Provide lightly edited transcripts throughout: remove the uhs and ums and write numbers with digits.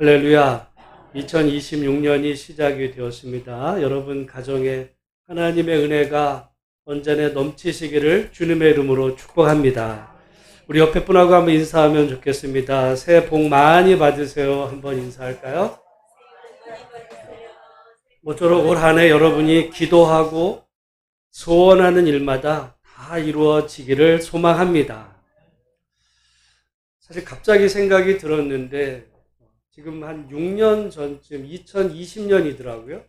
할렐루야. 2026년이 시작이 되었습니다. 여러분 가정에 하나님의 은혜가 언제나 넘치시기를 주님의 이름으로 축복합니다. 우리 옆에 분하고 한번 인사하면 좋겠습니다. 새해 복 많이 받으세요. 한번 인사할까요? 모쪼록 올 한 해 여러분이 기도하고 소원하는 일마다 다 이루어지기를 소망합니다. 사실 갑자기 생각이 들었는데 지금 한 6년 전쯤 2020년이더라고요.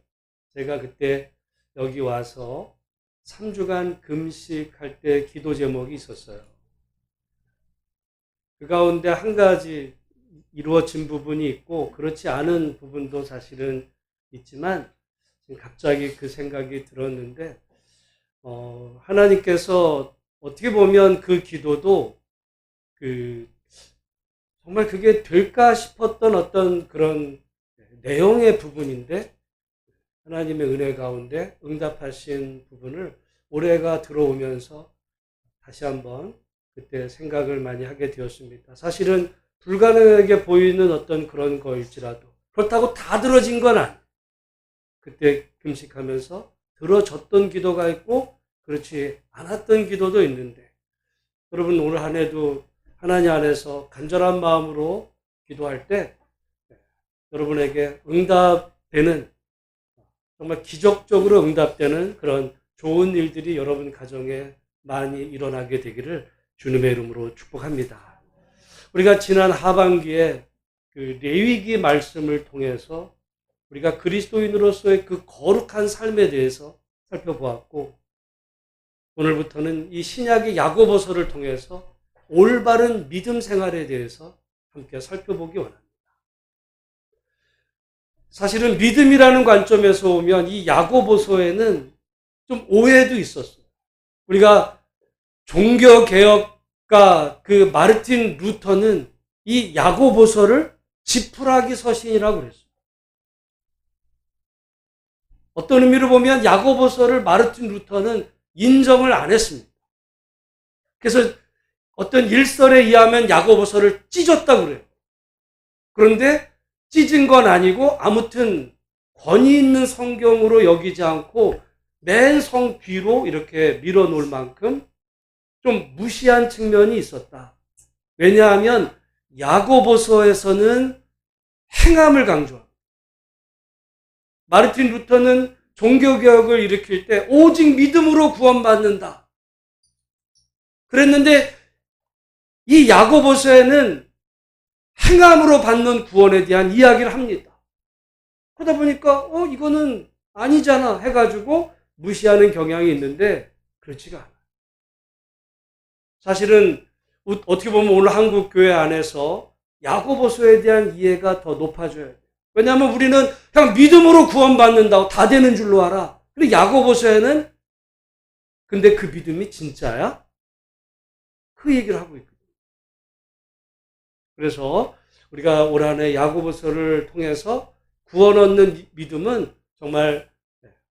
제가 그때 여기 와서 3주간 금식할 때 기도 제목이 있었어요. 그 가운데 한 가지 이루어진 부분이 있고 그렇지 않은 부분도 사실은 있지만 갑자기 그 생각이 들었는데 하나님께서 어떻게 보면 그 기도도 정말 그게 될까 싶었던 어떤 그런 내용의 부분인데 하나님의 은혜 가운데 응답하신 부분을 올해가 들어오면서 다시 한번 그때 생각을 많이 하게 되었습니다. 사실은 불가능하게 보이는 어떤 그런 거일지라도 그렇다고 다 들어진 건 아니에요. 그때 금식하면서 들어졌던 기도가 있고 그렇지 않았던 기도도 있는데 여러분 오늘 한 해도 하나님 안에서 간절한 마음으로 기도할 때 여러분에게 응답되는 정말 기적적으로 응답되는 그런 좋은 일들이 여러분 가정에 많이 일어나게 되기를 주님의 이름으로 축복합니다. 우리가 지난 하반기에 그 레위기 말씀을 통해서 우리가 그리스도인으로서의 그 거룩한 삶에 대해서 살펴보았고 오늘부터는 이 신약의 야고보서를 통해서 올바른 믿음 생활에 대해서 함께 살펴보기 원합니다. 사실은 믿음이라는 관점에서 보면 이 야고보서에는 좀 오해도 있었어요. 우리가 종교개혁가 그 마르틴 루터는 이 야고보서를 지푸라기 서신이라고 그랬어요. 어떤 의미로 보면 야고보서를 마르틴 루터는 인정을 안 했습니다. 그래서 어떤 일설에 의하면 야고보서를 찢었다고 그래요. 그런데 찢은 건 아니고 아무튼 권위 있는 성경으로 여기지 않고 맨 성 뒤로 이렇게 밀어놓을 만큼 좀 무시한 측면이 있었다. 왜냐하면 야고보서에서는 행함을 강조합니다. 마르틴 루터는 종교개혁을 일으킬 때 오직 믿음으로 구원받는다. 그랬는데 이 야고보서에는 행함으로 받는 구원에 대한 이야기를 합니다. 그러다 보니까 이거는 아니잖아 해가지고 무시하는 경향이 있는데 그렇지가 않아요. 사실은 어떻게 보면 오늘 한국 교회 안에서 야고보서에 대한 이해가 더 높아져야 돼요. 왜냐하면 우리는 그냥 믿음으로 구원받는다고 다 되는 줄로 알아. 근데 야고보서에는 근데 그 믿음이 진짜야? 그 얘기를 하고 있거든요. 그래서 우리가 올 한 해 야고보서를 통해서 구원 얻는 믿음은 정말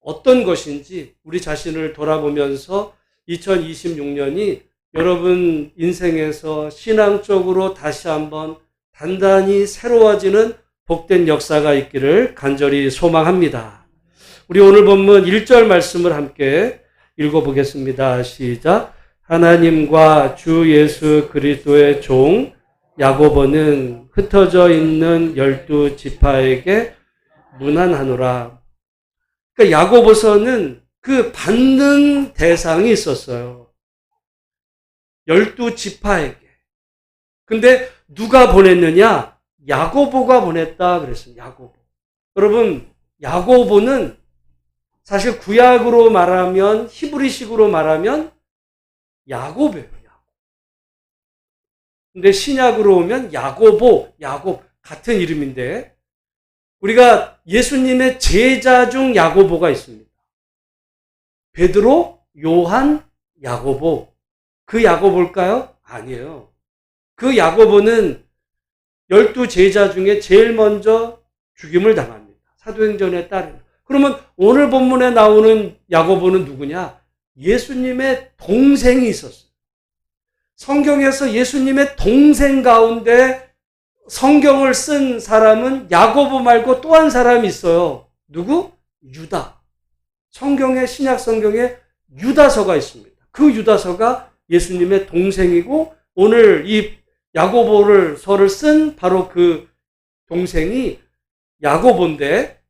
어떤 것인지 우리 자신을 돌아보면서 2026년이 여러분 인생에서 신앙적으로 다시 한번 단단히 새로워지는 복된 역사가 있기를 간절히 소망합니다. 우리 오늘 본문 1절 말씀을 함께 읽어보겠습니다. 시작. 하나님과 주 예수 그리스도의 종 야고보는 흩어져 있는 12지파에게 문안하노라. 그러니까 야고보서는 그 받는 대상이 있었어요. 12지파에게. 근데 누가 보냈느냐? 야고보가 보냈다 그랬습니다. 야고보. 여러분, 야고보는 사실 구약으로 말하면 히브리식으로 말하면 야곱이에요. 근데 신약으로 오면 야곱 같은 이름인데 우리가 예수님의 제자 중 야고보가 있습니다. 베드로, 요한, 야고보. 그 야고보일까요? 아니에요. 그 야고보는 12제자 중에 제일 먼저 죽임을 당합니다. 사도행전에 따르면. 그러면 오늘 본문에 나오는 야고보는 누구냐? 예수님의 동생이 있었어요. 성경에서 예수님의 동생 가운데 성경을 쓴 사람은 야고보 말고 또 한 사람이 있어요. 누구? 유다. 신약 성경에 유다서가 있습니다. 그 유다서가 예수님의 동생이고 오늘 이 야고보를 서를 쓴 바로 그 동생이 야고보인데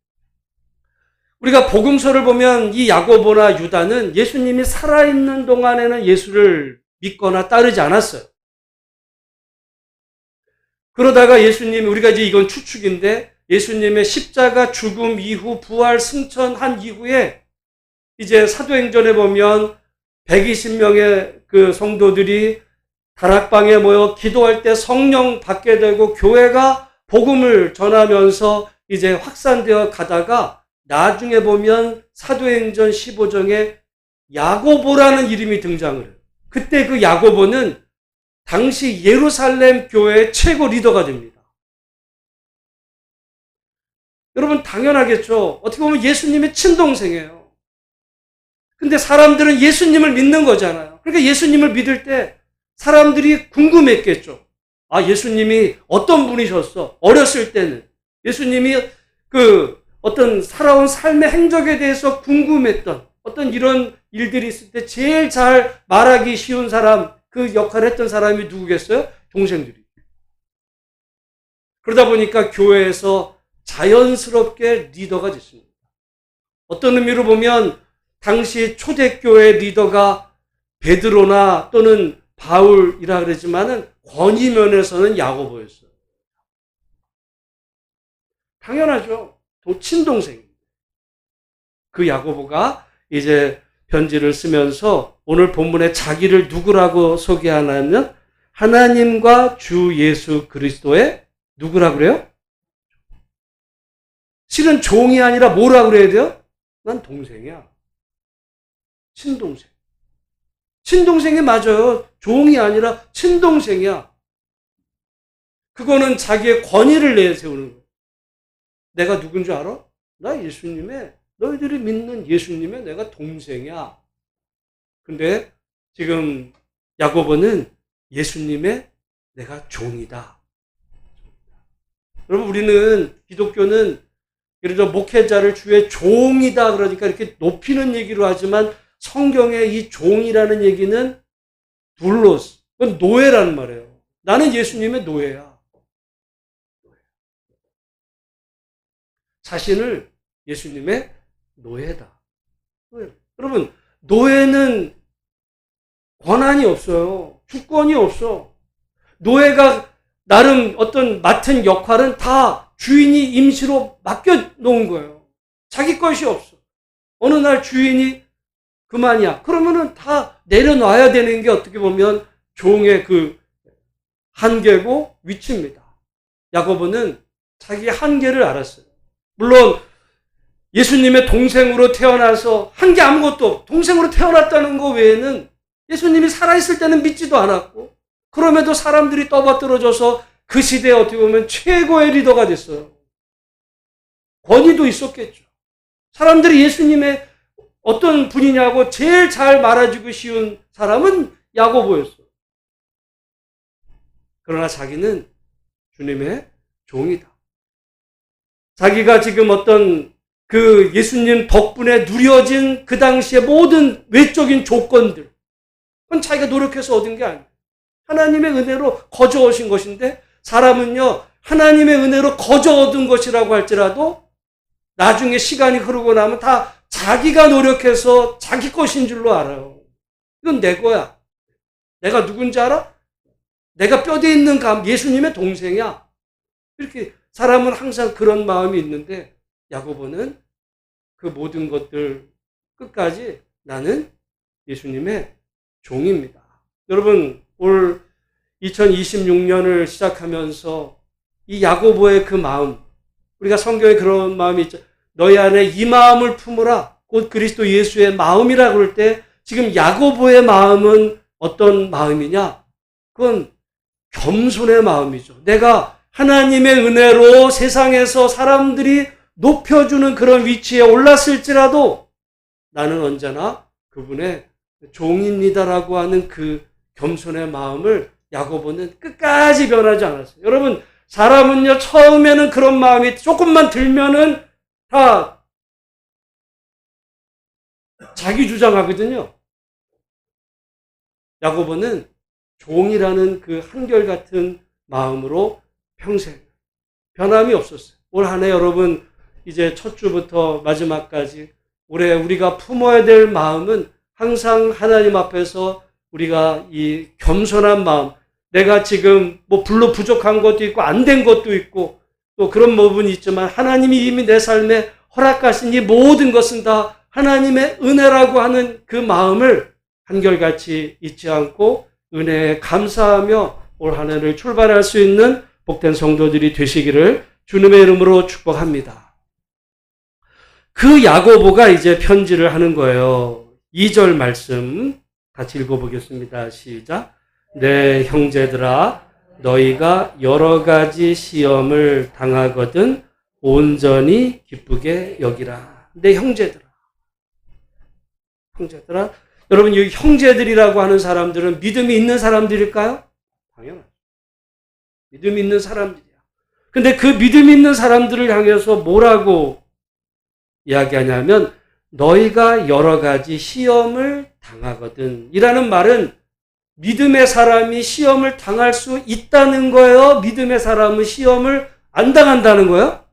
우리가 복음서를 보면 이 야고보나 유다는 예수님이 살아있는 동안에는 예수를 믿거나 따르지 않았어요. 그러다가 예수님이 우리가 이제 이건 추측인데 예수님의 십자가 죽음 이후 부활 승천한 이후에 이제 사도행전에 보면 120명의 그 성도들이 다락방에 모여 기도할 때 성령 받게 되고 교회가 복음을 전하면서 이제 확산되어 가다가 나중에 보면 사도행전 15장에 야고보라는 이름이 등장을 해요. 그때 그 야고보는 당시 예루살렘 교회의 최고 리더가 됩니다. 여러분 당연하겠죠. 어떻게 보면 예수님의 친동생이에요. 근데 사람들은 예수님을 믿는 거잖아요. 그러니까 예수님을 믿을 때 사람들이 궁금했겠죠. 아, 예수님이 어떤 분이셨어? 어렸을 때는. 예수님이 그 어떤 살아온 삶의 행적에 대해서 궁금했던 어떤 이런 일들이 있을 때 제일 잘 말하기 쉬운 사람, 그 역할을 했던 사람이 누구겠어요? 동생들이. 그러다 보니까 교회에서 자연스럽게 리더가 됐습니다. 어떤 의미로 보면 당시 초대교회 리더가 베드로나 또는 바울이라 그러지만은 권위면에서는 야고보였어요. 당연하죠. 친동생입니다. 그 야고보가 이제 편지를 쓰면서 오늘 본문에 자기를 누구라고 소개하냐면 하나님과 주 예수 그리스도의 누구라고 그래요? 실은 종이 아니라 뭐라고 그래야 돼요? 난 동생이야. 친동생. 친동생이 맞아요. 종이 아니라 친동생이야. 그거는 자기의 권위를 내세우는 거예요. 내가 누군지 알아? 나 예수님의, 너희들이 믿는 예수님의 내가 동생이야. 근데 지금 야고보는 예수님의 내가 종이다. 여러분 우리는 기독교는 예를 들어 목회자를 주의 종이다 그러니까 이렇게 높이는 얘기로 하지만 성경에 이 종이라는 얘기는 둘로스, 그건 노예라는 말이에요. 나는 예수님의 노예야. 자신을 예수님의 노예다. 여러분 노예는 권한이 없어요. 주권이 없어. 노예가 나름 어떤 맡은 역할은 다 주인이 임시로 맡겨놓은 거예요. 자기 것이 없어. 어느 날 주인이 그만이야. 그러면은 다 내려놔야 되는 게 어떻게 보면 종의 그 한계고 위치입니다. 야고보는 자기 한계를 알았어요. 물론 예수님의 동생으로 태어나서 한 게 아무것도 없고 동생으로 태어났다는 거 외에는 예수님이 살아있을 때는 믿지도 않았고 그럼에도 사람들이 떠받들어져서 그 시대에 어떻게 보면 최고의 리더가 됐어요. 권위도 있었겠죠. 사람들이 예수님의 어떤 분이냐고 제일 잘 말해주기 쉬운 사람은 야고보였어요. 그러나 자기는 주님의 종이다. 자기가 지금 어떤 그 예수님 덕분에 누려진 그 당시의 모든 외적인 조건들, 그건 자기가 노력해서 얻은 게 아니에요. 하나님의 은혜로 거저 오신 것인데 사람은요 하나님의 은혜로 거저 얻은 것이라고 할지라도 나중에 시간이 흐르고 나면 다 자기가 노력해서 자기 것인 줄로 알아요. 이건 내 거야. 내가 누군지 알아? 내가 뼈대 있는 예수님의 동생이야. 이렇게 사람은 항상 그런 마음이 있는데 야고보는 그 모든 것들 끝까지 나는 예수님의 종입니다. 여러분 올 2026년을 시작하면서 이 야고보의 그 마음, 우리가 성경에 그런 마음이 있죠. 너희 안에 이 마음을 품으라. 곧 그리스도 예수의 마음이라 그럴 때 지금 야고보의 마음은 어떤 마음이냐? 그건 겸손의 마음이죠. 내가 하나님의 은혜로 세상에서 사람들이 높여주는 그런 위치에 올랐을지라도 나는 언제나 그분의 종입니다라고 하는 그 겸손의 마음을 야고보는 끝까지 변하지 않았어요. 여러분 사람은요, 처음에는 그런 마음이 조금만 들면은 다 자기 주장하거든요. 야고보는 종이라는 그 한결같은 마음으로 평생 변함이 없었어요. 올 한 해 여러분 이제 첫 주부터 마지막까지 올해 우리가 품어야 될 마음은 항상 하나님 앞에서 우리가 이 겸손한 마음, 내가 지금 뭐 불로 부족한 것도 있고 안 된 것도 있고 또 그런 부분이 있지만 하나님이 이미 내 삶에 허락하신 이 모든 것은 다 하나님의 은혜라고 하는 그 마음을 한결같이 잊지 않고 은혜에 감사하며 올 한 해를 출발할 수 있는 복된 성도들이 되시기를 주님의 이름으로 축복합니다. 그 야고보가 이제 편지를 하는 거예요. 2절 말씀 같이 읽어보겠습니다. 시작. 내 형제들아, 너희가 여러 가지 시험을 당하거든 온전히 기쁘게 여기라. 내 형제들아. 형제들아. 여러분, 이 형제들이라고 하는 사람들은 믿음이 있는 사람들일까요? 당연하죠. 믿음이 있는 사람들이야. 근데 그 믿음이 있는 사람들을 향해서 뭐라고 이야기하냐면 너희가 여러 가지 시험을 당하거든. 이라는 말은 믿음의 사람이 시험을 당할 수 있다는 거예요? 믿음의 사람은 시험을 안 당한다는 거예요?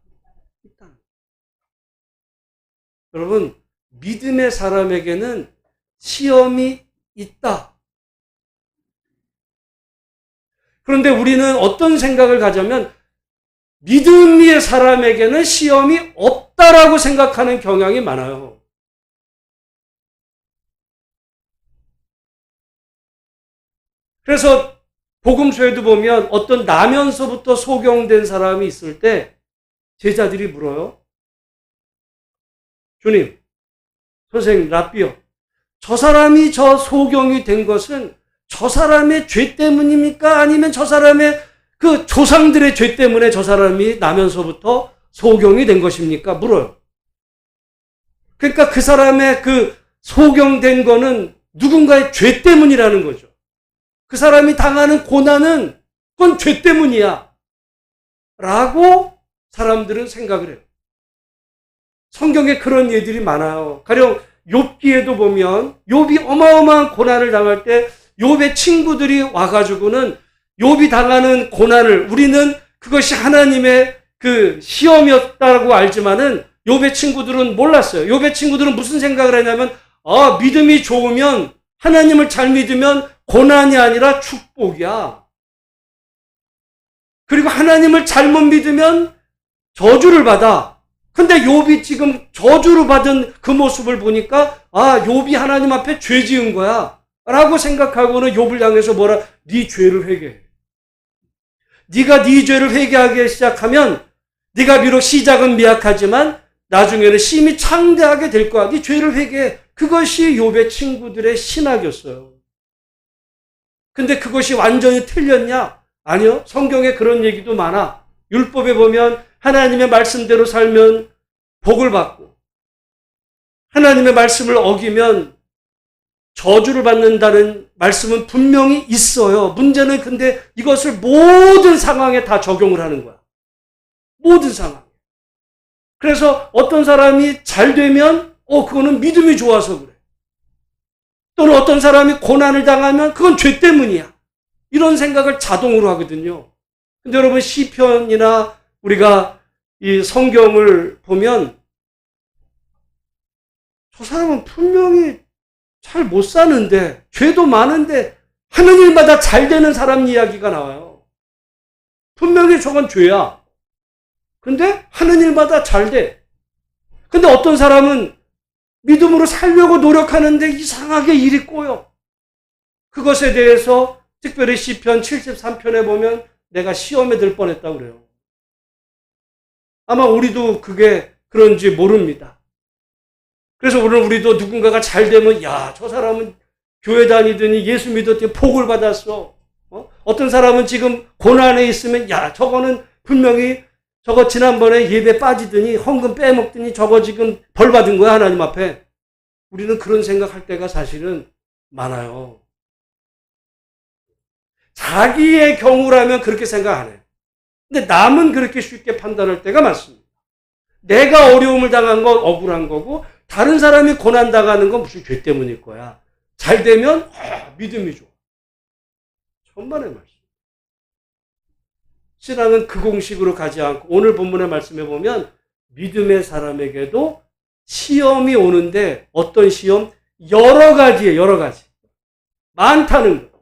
여러분, 믿음의 사람에게는 시험이 있다. 그런데 우리는 어떤 생각을 가자면 믿음의 사람에게는 시험이 없다라고 생각하는 경향이 많아요. 그래서 복음서에도 보면 어떤 나면서부터 소경된 사람이 있을 때 제자들이 물어요. 주님, 선생님, 랍비요. 저 사람이 저 소경이 된 것은 저 사람의 죄 때문입니까? 아니면 저 사람의 그 조상들의 죄 때문에 저 사람이 나면서부터 소경이 된 것입니까? 물어요. 그러니까 그 사람의 그 소경된 거는 누군가의 죄 때문이라는 거죠. 그 사람이 당하는 고난은 그건 죄 때문이야. 라고 사람들은 생각을 해요. 성경에 그런 예들이 많아요. 가령 욥기에도 보면 욥이 어마어마한 고난을 당할 때 욥의 친구들이 와가지고는 욥이 당하는 고난을 우리는 그것이 하나님의 그 시험이었다고 알지만은 욥의 친구들은 몰랐어요. 욥의 친구들은 무슨 생각을 했냐면 믿음이 좋으면 하나님을 잘 믿으면 고난이 아니라 축복이야. 그리고 하나님을 잘못 믿으면 저주를 받아. 근데 욥이 지금 저주를 받은 그 모습을 보니까 욥이 하나님 앞에 죄 지은 거야 라고 생각하고는 욥을 향해서 네 죄를 회개해. 네가 네 죄를 회개하기 시작하면 네가 비록 시작은 미약하지만 나중에는 심히 창대하게 될 거야. 네 죄를 회개해. 그것이 욥의 친구들의 신학이었어요. 근데 그것이 완전히 틀렸냐? 아니요. 성경에 그런 얘기도 많아. 율법에 보면 하나님의 말씀대로 살면 복을 받고 하나님의 말씀을 어기면 저주를 받는다는 말씀은 분명히 있어요. 문제는 근데 이것을 모든 상황에 다 적용을 하는 거야. 모든 상황. 그래서 어떤 사람이 잘 되면 그거는 믿음이 좋아서 그래. 또는 어떤 사람이 고난을 당하면 그건 죄 때문이야. 이런 생각을 자동으로 하거든요. 근데 여러분 시편이나 우리가 이 성경을 보면 저 사람은 분명히 잘 못 사는데 죄도 많은데 하는 일마다 잘 되는 사람 이야기가 나와요. 분명히 저건 죄야. 근데 하는 일마다 잘 돼. 근데 어떤 사람은 믿음으로 살려고 노력하는데 이상하게 일이 꼬여. 그것에 대해서 특별히 시편 73편에 보면 내가 시험에 들 뻔했다고 그래요. 아마 우리도 그게 그런지 모릅니다. 그래서 오늘 우리도 누군가가 잘 되면 저 사람은 교회 다니더니 예수 믿었더니 복을 받았어. 어떤 사람은 지금 고난에 있으면 저거는 분명히 저거 지난번에 예배 빠지더니 헌금 빼먹더니 저거 지금 벌 받은 거야 하나님 앞에. 우리는 그런 생각할 때가 사실은 많아요. 자기의 경우라면 그렇게 생각 안 해요. 근데 남은 그렇게 쉽게 판단할 때가 많습니다. 내가 어려움을 당한 건 억울한 거고 다른 사람이 고난당하는 건 무슨 죄 때문일 거야. 잘 되면 믿음이 좋아. 천만의 말씀. 신앙은 그 공식으로 가지 않고 오늘 본문의 말씀에 보면 믿음의 사람에게도 시험이 오는데 어떤 시험? 여러 가지예요. 여러 가지. 많다는 거.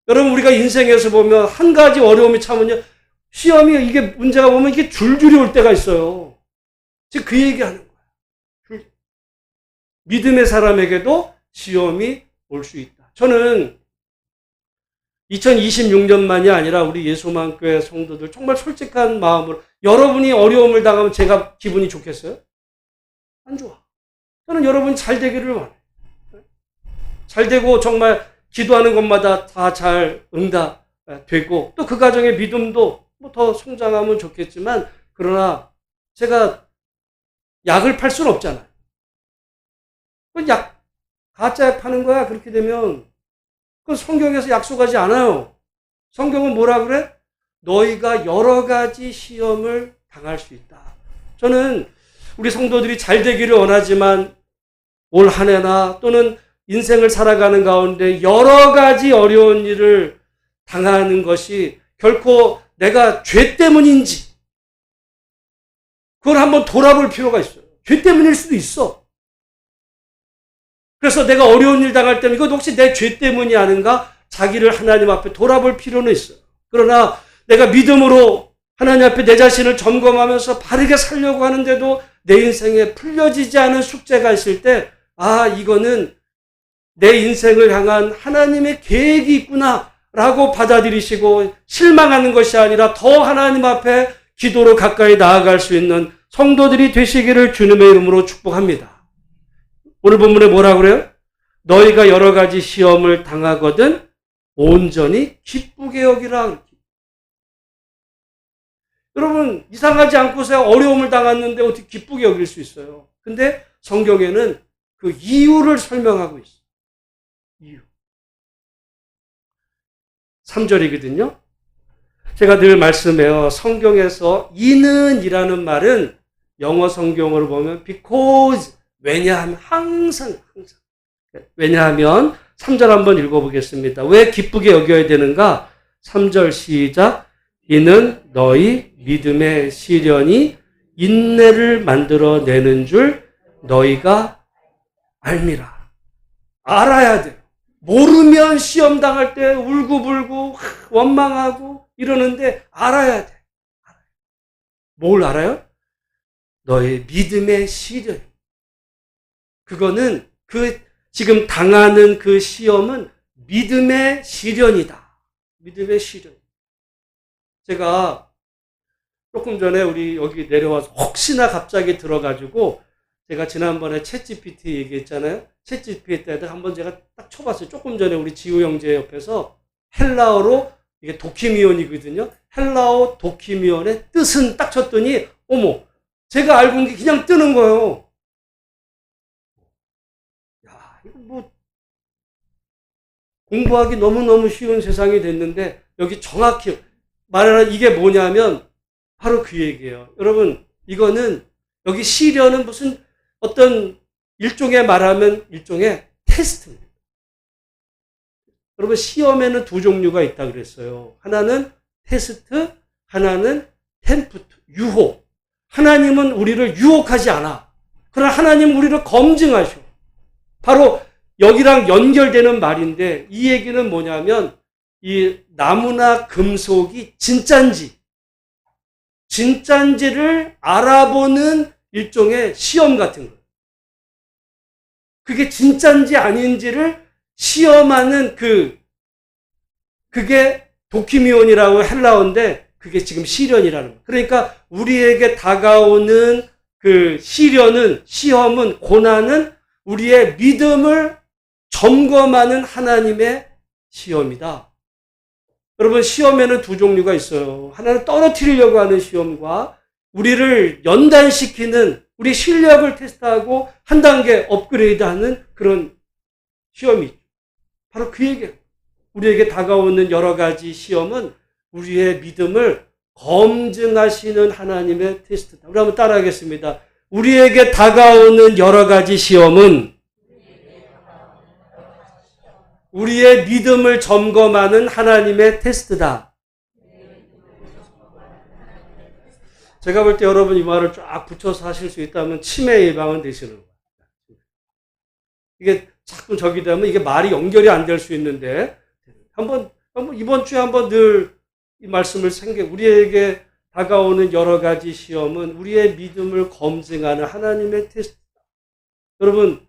여러분 우리가 인생에서 보면 한 가지 어려움이 참으면 시험이 이게 문제가 보면 이게 줄줄이 올 때가 있어요. 지금 그 얘기하는 거예요. 믿음의 사람에게도 시험이 올 수 있다. 저는 2026년만이 아니라 우리 예수만교회 성도들 정말 솔직한 마음으로 여러분이 어려움을 당하면 제가 기분이 좋겠어요? 안 좋아. 저는 여러분이 잘 되기를 원해요. 잘 되고 정말 기도하는 것마다 다 잘 응답되고 또 그 가정의 믿음도 뭐 더 성장하면 좋겠지만 그러나 제가 약을 팔 수는 없잖아요. 약 가짜 약 파는 거야. 그렇게 되면 그건 성경에서 약속하지 않아요. 성경은 뭐라 그래? 너희가 여러 가지 시험을 당할 수 있다. 저는 우리 성도들이 잘 되기를 원하지만 올 한 해나 또는 인생을 살아가는 가운데 여러 가지 어려운 일을 당하는 것이 결코 내가 죄 때문인지 그걸 한번 돌아볼 필요가 있어요. 죄 때문일 수도 있어. 그래서 내가 어려운 일 당할 때는 이건 혹시 내 죄 때문이 아닌가? 자기를 하나님 앞에 돌아볼 필요는 있어요. 그러나 내가 믿음으로 하나님 앞에 내 자신을 점검하면서 바르게 살려고 하는데도 내 인생에 풀려지지 않은 숙제가 있을 때 이거는 내 인생을 향한 하나님의 계획이 있구나 라고 받아들이시고 실망하는 것이 아니라 더 하나님 앞에 기도로 가까이 나아갈 수 있는 성도들이 되시기를 주님의 이름으로 축복합니다. 오늘 본문에 뭐라 그래요? 너희가 여러 가지 시험을 당하거든 온전히 기쁘게 여기라. 여러분 이상하지 않고서 어려움을 당했는데 어떻게 기쁘게 여길 수 있어요? 근데 성경에는 그 이유를 설명하고 있어요. 이유. 3절이거든요. 제가 늘 말씀해요. 성경에서 이는이라는 말은 영어 성경으로 보면 because 왜냐하면 항상 왜냐하면 3절 한번 읽어보겠습니다. 왜 기쁘게 여겨야 되는가? 3절 시작. 이는 너희 믿음의 시련이 인내를 만들어내는 줄 너희가 알미라. 알아야 돼요. 모르면 시험 당할 때 울고불고 원망하고 이러는데 알아야 돼. 뭘 알아요? 너의 믿음의 시련. 그거는 지금 당하는 그 시험은 믿음의 시련이다. 믿음의 시련. 제가 조금 전에 우리 여기 내려와서 혹시나 갑자기 들어가지고 제가 지난번에 챗GPT 얘기했잖아요. 챗GPT 때 한번 제가 딱 쳐봤어요. 조금 전에 우리 지우 형제 옆에서 헬라어로 이게 도키미온이거든요. 헬라어 도키미온의 뜻은 딱 쳤더니 어머 제가 알고 온 게 그냥 뜨는 거예요. 야 이거 뭐 공부하기 너무너무 쉬운 세상이 됐는데 여기 정확히 말하는 이게 뭐냐면 바로 그 얘기예요. 여러분 이거는 여기 시련은 무슨 어떤 일종의 말하면 일종의 테스트입니다. 여러분 시험에는 두 종류가 있다 그랬어요. 하나는 테스트, 하나는 템프트, 유혹. 하나님은 우리를 유혹하지 않아. 그러나 하나님은 우리를 검증하셔. 바로 여기랑 연결되는 말인데 이 얘기는 뭐냐면 이 나무나 금속이 진짠지를 알아보는 일종의 시험 같은 거예요. 그게 진짠지 아닌지를 시험하는 그게 도키미온이라고 헬라어인데 그게 지금 시련이라는 거예요. 그러니까 우리에게 다가오는 그 시험은 고난은 우리의 믿음을 점검하는 하나님의 시험이다. 여러분 시험에는 두 종류가 있어요. 하나는 떨어뜨리려고 하는 시험과 우리를 연단시키는 우리 실력을 테스트하고 한 단계 업그레이드하는 그런 시험이 있죠. 바로 그 얘기예요. 우리에게 다가오는 여러 가지 시험은 우리의 믿음을 검증하시는 하나님의 테스트다. 우리 한번 따라하겠습니다. 우리에게 다가오는 여러 가지 시험은 우리의 믿음을 점검하는 하나님의 테스트다. 제가 볼 때 여러분 이 말을 쫙 붙여서 하실 수 있다면 치매 예방은 되시는 거예요. 이게 자꾸 저기 되면 이게 말이 연결이 안 될 수 있는데 한번 이번 주에 한번 늘 이 말씀을 우리에게 다가오는 여러 가지 시험은 우리의 믿음을 검증하는 하나님의 테스트다. 여러분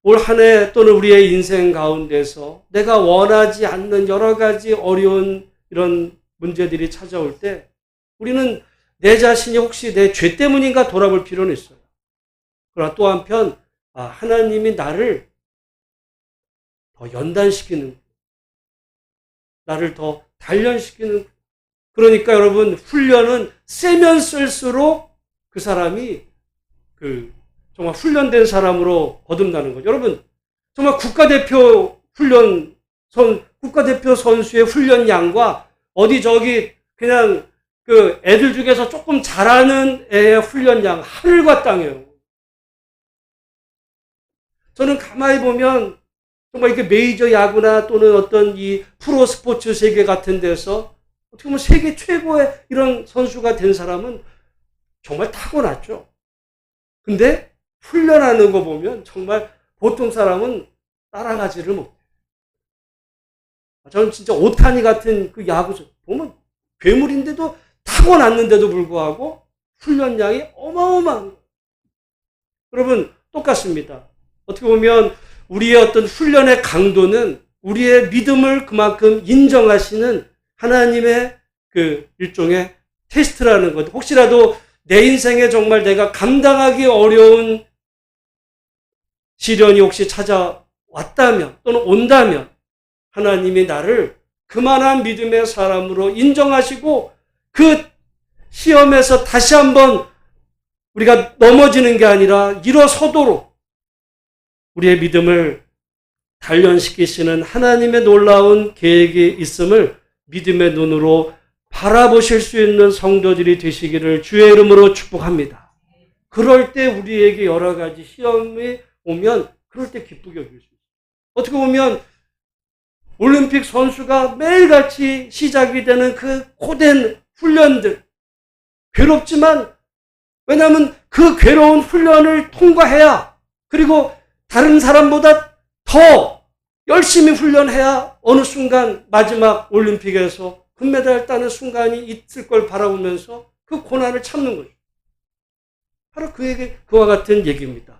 올 한 해 또는 우리의 인생 가운데서 내가 원하지 않는 여러 가지 어려운 이런 문제들이 찾아올 때 우리는 내 자신이 혹시 내 죄 때문인가 돌아볼 필요는 있어요. 그러나 또 한편 하나님이 나를 더 연단시키는, 나를 더 단련시키는, 그러니까 여러분 훈련은 세면 쓸수록 그 사람이 정말 훈련된 사람으로 거듭나는 거죠. 여러분 정말 국가대표 국가대표 선수의 훈련 양과 어디 저기 그냥 애들 중에서 조금 잘하는 애의 훈련 양 하늘과 땅이에요. 저는 가만히 보면 정말 이렇게 메이저 야구나 또는 어떤 이 프로 스포츠 세계 같은 데서 어떻게 보면 세계 최고의 이런 선수가 된 사람은 정말 타고났죠. 근데 훈련하는 거 보면 정말 보통 사람은 따라가지를 못해요. 저는 진짜 오타니 같은 그 야구 보면 괴물인데도 타고났는데도 불구하고 훈련량이 어마어마한 거예요. 여러분 똑같습니다. 어떻게 보면 우리의 어떤 훈련의 강도는 우리의 믿음을 그만큼 인정하시는 하나님의 일종의 테스트라는 것. 혹시라도 내 인생에 정말 내가 감당하기 어려운 시련이 혹시 찾아왔다면 또는 온다면 하나님이 나를 그만한 믿음의 사람으로 인정하시고 그 시험에서 다시 한번 우리가 넘어지는 게 아니라 일어서도록 우리의 믿음을 단련시키시는 하나님의 놀라운 계획이 있음을 믿음의 눈으로 바라보실 수 있는 성도들이 되시기를 주의 이름으로 축복합니다. 그럴 때 우리에게 여러 가지 시험이 오면 그럴 때 기쁘게 여길 수 있어요. 어떻게 보면 올림픽 선수가 매일같이 시작이 되는 그 고된 훈련들, 괴롭지만 왜냐하면 그 괴로운 훈련을 통과해야, 그리고 다른 사람보다 더 열심히 훈련해야 어느 순간 마지막 올림픽에서 금메달 따는 순간이 있을 걸 바라보면서 그 고난을 참는 거죠. 바로 그와 같은 얘기입니다.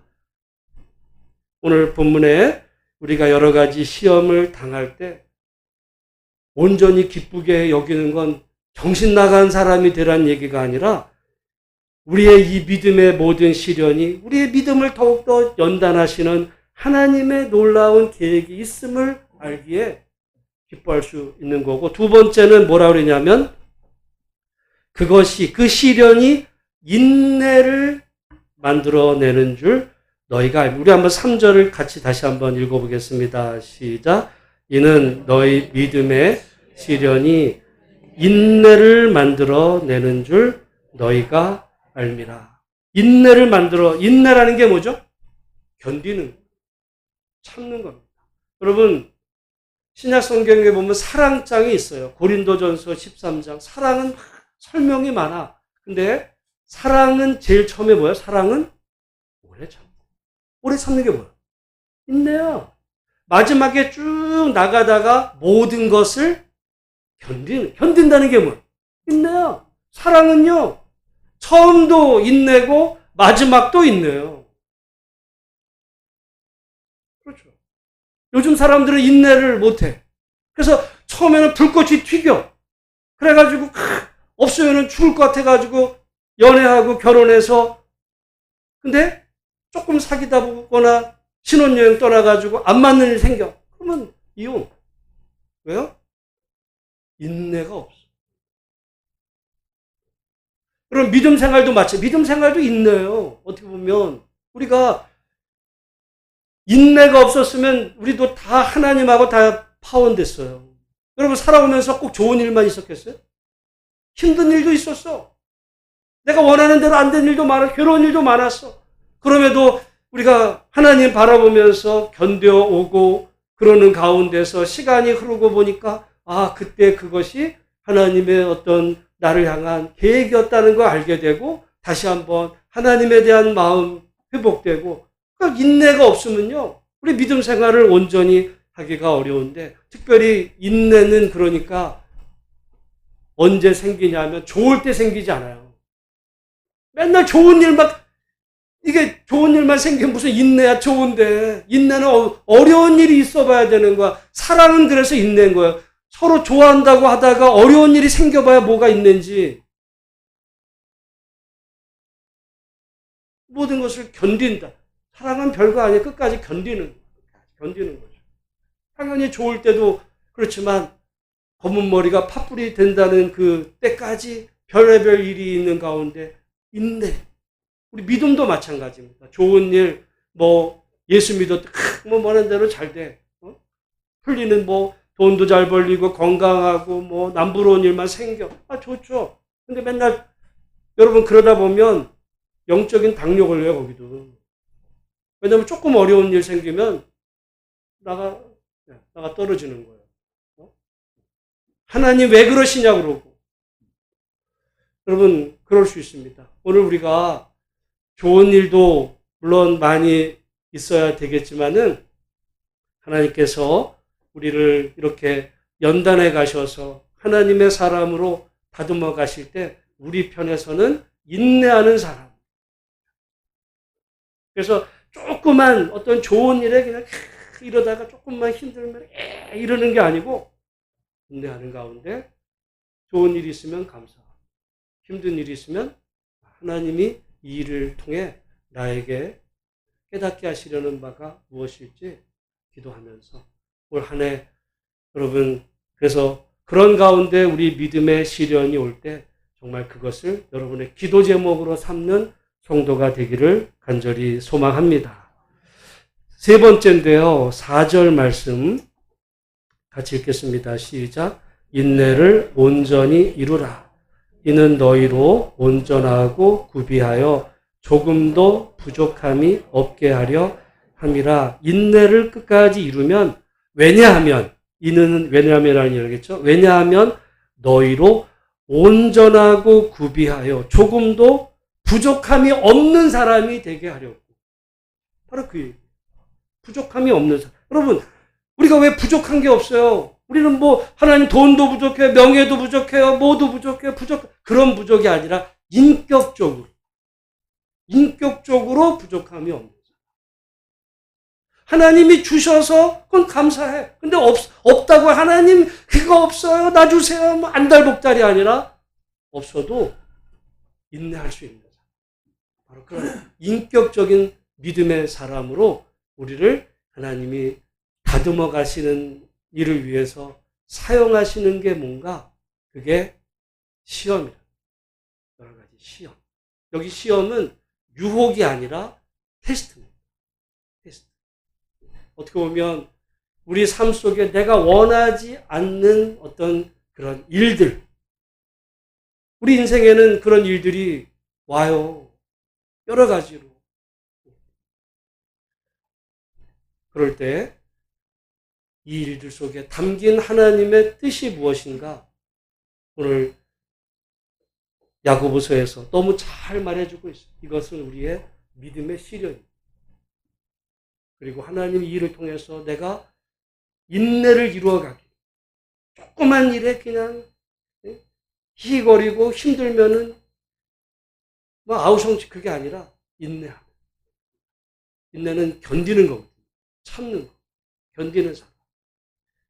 오늘 본문에 우리가 여러 가지 시험을 당할 때 온전히 기쁘게 여기는 건 정신 나간 사람이 되라는 얘기가 아니라 우리의 이 믿음의 모든 시련이 우리의 믿음을 더욱더 연단하시는 하나님의 놀라운 계획이 있음을 알기에 기뻐할 수 있는 거고, 두 번째는 뭐라고 그러냐면 그 시련이 인내를 만들어내는 줄 너희가 알고. 우리 한번 3절을 같이 다시 한번 읽어보겠습니다. 시작. 이는 너희 믿음의 시련이 인내를 만들어내는 줄 너희가 알미라. 인내라는 게 뭐죠? 견디는, 참는 겁니다. 여러분, 신약 성경에 보면 사랑장이 있어요. 고린도전서 13장. 사랑은 설명이 많아. 근데 사랑은 제일 처음에 뭐예요? 사랑은 오래 참고. 오래 참는 게 뭐예요? 인내요. 마지막에 쭉 나가다가 모든 것을 견딘다는 게 뭐예요? 인내요. 사랑은요, 처음도 인내고 마지막도 인내요. 그렇죠. 요즘 사람들은 인내를 못해. 그래서 처음에는 불꽃이 튀겨. 그래가지고 없으면 죽을 것 같아가지고 연애하고 결혼해서, 근데 조금 사귀다 보거나 신혼여행 떠나가지고 안 맞는 일 생겨. 그러면 이혼. 왜요? 인내가 없어. 그럼 믿음 생활도 마찬가지. 믿음 생활도 인내요. 어떻게 보면 우리가 인내가 없었으면 우리도 다 하나님하고 다 파혼됐어요. 여러분 살아오면서 꼭 좋은 일만 있었겠어요? 힘든 일도 있었어. 내가 원하는 대로 안 된 일도 많아, 괴로운 일도 많았어. 그럼에도 우리가 하나님 바라보면서 견뎌오고 그러는 가운데서 시간이 흐르고 보니까 그때 그것이 하나님의 어떤 나를 향한 계획이었다는 걸 알게 되고 다시 한번 하나님에 대한 마음 회복되고, 그러니까 인내가 없으면요 우리 믿음 생활을 온전히 하기가 어려운데, 특별히 인내는 그러니까 언제 생기냐면 좋을 때 생기지 않아요. 맨날 좋은 일만, 이게 좋은 일만 생기면 무슨 인내야. 좋은데 인내는 어려운 일이 있어 봐야 되는 거야. 사랑은 그래서 인내인 거야. 서로 좋아한다고 하다가 어려운 일이 생겨봐야 뭐가 있는지. 모든 것을 견딘다. 사랑은 별거 아니야. 끝까지 견디는 거죠. 당연히 좋을 때도 그렇지만 검은 머리가 팥불이 된다는 그 때까지 별의별 일이 있는 가운데 인내. 우리 믿음도 마찬가지입니다. 좋은 일, 예수 믿었다, 뭐하는 대로 잘 돼. 풀리는 돈도 잘 벌리고 건강하고 남부러운 일만 생겨. 좋죠. 근데 맨날 여러분 그러다 보면 영적인 당뇨 걸려요, 거기도. 왜냐면 조금 어려운 일 생기면 나가 떨어지는 거예요. 하나님 왜 그러시냐 그러고. 여러분 그럴 수 있습니다. 오늘 우리가 좋은 일도 물론 많이 있어야 되겠지만은 하나님께서 우리를 이렇게 연단해 가셔서 하나님의 사람으로 다듬어 가실 때 우리 편에서는 인내하는 사람. 그래서 조그만 어떤 좋은 일에 그냥 이러다가 조금만 힘들면 이러는 게 아니고 인내하는 가운데 좋은 일이 있으면 감사하고 힘든 일이 있으면 하나님이 이 일을 통해 나에게 깨닫게 하시려는 바가 무엇일지 기도하면서 올 한 해 여러분, 그래서 그런 가운데 우리 믿음의 시련이 올 때 정말 그것을 여러분의 기도 제목으로 삼는 성도가 되기를 간절히 소망합니다. 세 번째인데요. 4절 말씀 같이 읽겠습니다. 시작. 인내를 온전히 이루라. 이는 너희로 온전하고 구비하여 조금도 부족함이 없게 하려 함이라. 인내를 끝까지 이루면, 왜냐하면, 이는 왜냐하면 이러겠죠. 왜냐하면 너희로 온전하고 구비하여 조금도 부족함이 없는 사람이 되게 하려고. 바로 그 얘기. 부족함이 없는 사람. 여러분, 우리가 왜 부족한 게 없어요? 우리는 하나님 돈도 부족해요. 명예도 부족해요. 뭐도 부족해요. 그런 부족이 아니라 인격적으로 부족함이 없는 사람. 하나님이 주셔서 그건 감사해. 근데 없다고 하나님 그거 없어요. 나 주세요. 안달복달이 아니라 없어도 인내할 수 있는 사람. 바로 그런 인격적인 믿음의 사람으로 우리를 하나님이 다듬어 가시는 일을 위해서 사용하시는 게 뭔가? 그게 시험이다. 여러 가지 시험. 여기 시험은 유혹이 아니라 테스트입니다. 테스트. 어떻게 보면 우리 삶 속에 내가 원하지 않는 어떤 그런 일들, 우리 인생에는 그런 일들이 와요. 여러 가지로. 그럴 때 이 일들 속에 담긴 하나님의 뜻이 무엇인가? 오늘 야고보서에서 너무 잘 말해주고 있어요. 이것은 우리의 믿음의 시련입니다. 그리고 하나님 이 일을 통해서 내가 인내를 이루어가기. 조그만 일에 그냥 희거리고 힘들면은 아우성치 그게 아니라 인내하고. 인내는 견디는 거거든요. 참는 거. 견디는 사람.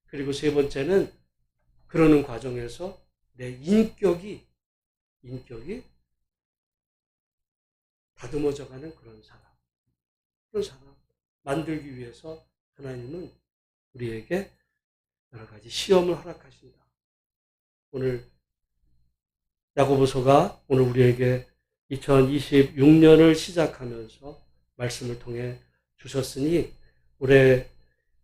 그리고 세 번째는 그러는 과정에서 내 인격이 다듬어져가는 그런 사람. 그런 사람 만들기 위해서 하나님은 우리에게 여러 가지 시험을 허락하신다. 오늘 야고보서가 오늘 우리에게 2026년을 시작하면서 말씀을 통해 주셨으니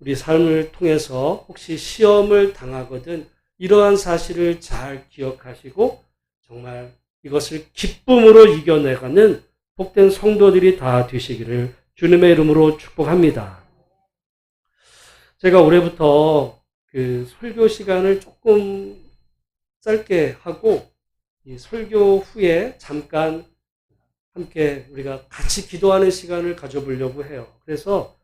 우리 삶을 통해서 혹시 시험을 당하거든 이러한 사실을 잘 기억하시고 정말 이것을 기쁨으로 이겨내가는 복된 성도들이 다 되시기를 주님의 이름으로 축복합니다. 제가 올해부터 그 설교 시간을 조금 짧게 하고 이 설교 후에 잠깐 함께 우리가 같이 기도하는 시간을 가져보려고 해요. 그래서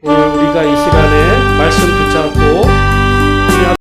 오늘 우리가 이 시간에 말씀 붙잡고